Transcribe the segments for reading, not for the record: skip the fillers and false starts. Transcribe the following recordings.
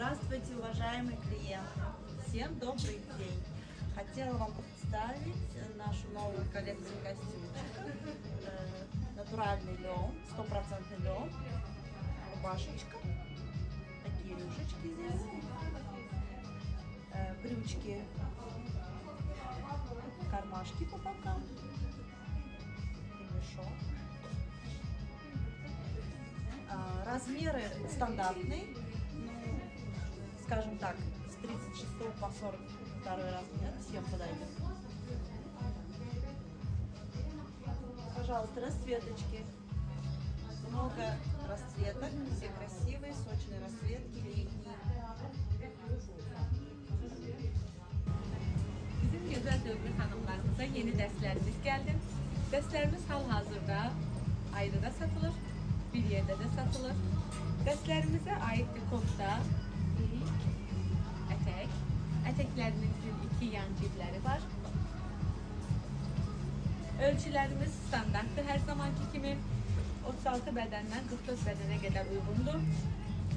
Здравствуйте, уважаемые клиенты! Всем добрый день! Хотела вам представить нашу новую коллекцию костюмчиков. Натуральный лен, 100% лен, рубашечка, такие рюшечки здесь, брючки, кармашки по бокам, ремешок. Размеры стандартные, скажем так, с 36 по 42 размер, всем подойдет. Пожалуйста, расцветочки. Много расцветок, все красивые, сочные расцветки, летние. Bizim gözəl dövlü xanımlarımıza yeni dərslərimiz gəldi. Dərslərimiz hal-hazırda ayrıda satılır, bir yerdə də satılır. Dərslərimizə aiddir kotda, ətək. Ətəklərimizin 2 yan cibləri var. Ölçülərimiz standartdır hər zamanki kimi. 36 bədəndən 44 bədənə qədər uyğundur.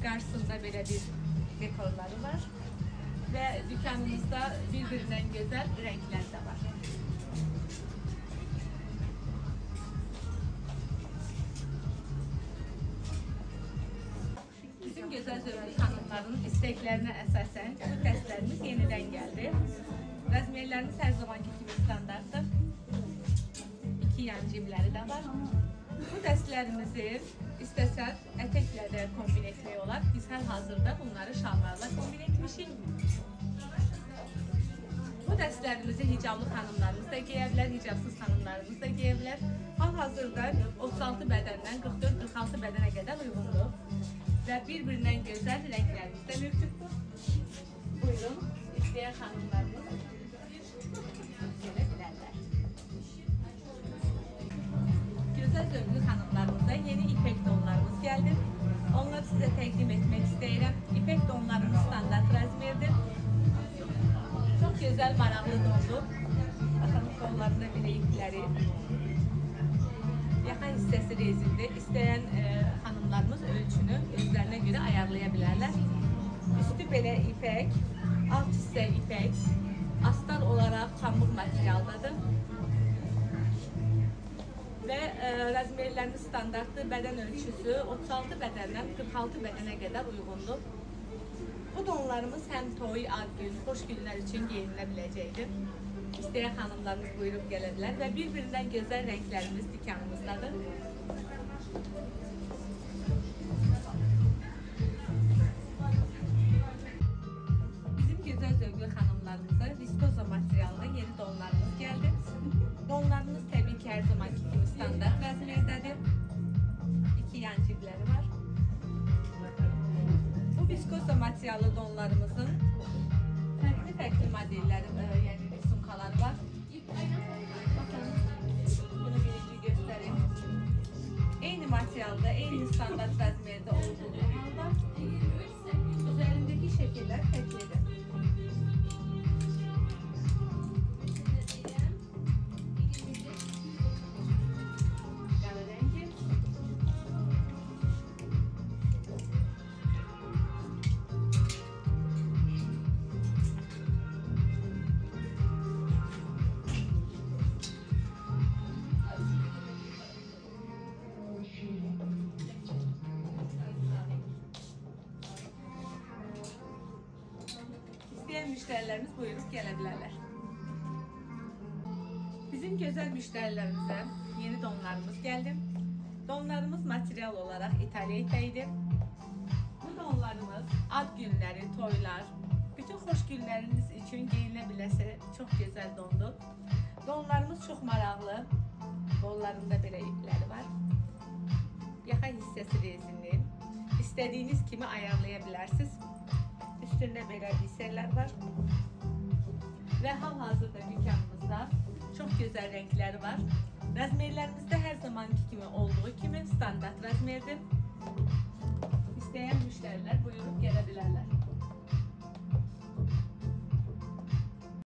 Qarşısında belə bir dekorları var. Və dükkanımızda bir-birindən gözəl rənglər də var. Bizim gözəl zövqlü xanımların istəklərinə əsasən bu dərslərimiz yenidən gəldi. Razmerlərimiz hər zamanki kimi standartdır. 2 yan cibləri də var. Bu dərslərimizi istəsək ətəklə də kombin etmək olar. Biz hal-hazırda bunları şalvarla kombin etmişik. Bu dərslərimizi hicablı xanımlarımız da geyə bilər, hicabsız xanımlarımız da geyə bilər. Hal-hazırda 36 bədəndən 44-46 bədənə qədər uyğundur. Və bir-birindən gözəl rənglərimiz də mövcuddur. Buyurun, istəyən xanımlarımız gələ bilərlər. Gözəl zövqlü xanımlarımıza yeni ipək donlarımız gəldi. Onları sizə təqdim etmək istəyirəm. İpək donlarımız standart razmerdir. Çox gözəl, maraqlı dondur. Baxın, qollarında belə ipləri. Yaxan hissəsi rezindir. İstəyən xanımlarımız ölçünü özlərinə görə ayarlaya bilərlər. Üstü belə ipək, alt hissə ipək, astar olaraq pamuk materialdadır. Və razmerlərimiz standartdır. Bədən ölçüsü 36 bədəndən 46 bədənə qədər uyğundur. Bu donlarımız həm toy, ad gün, xoş günlər üçün geyinilə biləcəkdir. İstəyən xanımlarımız buyurub gələ bilər və bir-birindən gözəl rənglərimiz dükkanımızdadır. Bizim gözəl zövqlü xanımlarımıza viskoza materialında yeni donlarımız gəldi. Donlarımız təbii ki, hər zamanki kimi standart razmerdədir. 2 yan cibləri var. Bu viskoza materiallı donlarımızın fərqli modelləri, yəni rüsumkaları var. Bakın, bunu birinci göstərim. Eyni materialda, eyni standart razmerdə olduğu halda üzərindəki şəkillər fərqlidir. İstəyən müştərilərimiz buyurub gələ bilərlər. Bizim gözəl müştərilərimizə yeni donlarımız gəldi. Donlarımız material olaraq İtaliya ipəyidir. Bu donlarımız ad günləri, toylar, bütün xoş günləriniz üçün geyinilə biləsə çox gözəl dondur. Donlarımız çox maraqlı. Qollarında belə ipləri var. Yaxa hissəsi rezinli. İstədiyiniz kimi ayarlaya bilərsiniz. Üstündə belə biserlər var. Və hal-hazırda dükkanımızda çox gözəl rəngləri var. Razmerlərimizdə hər zamanki kimi olduğu kimi standart razmerdir. İstəyən müştərilər buyurub gələ bilərlər.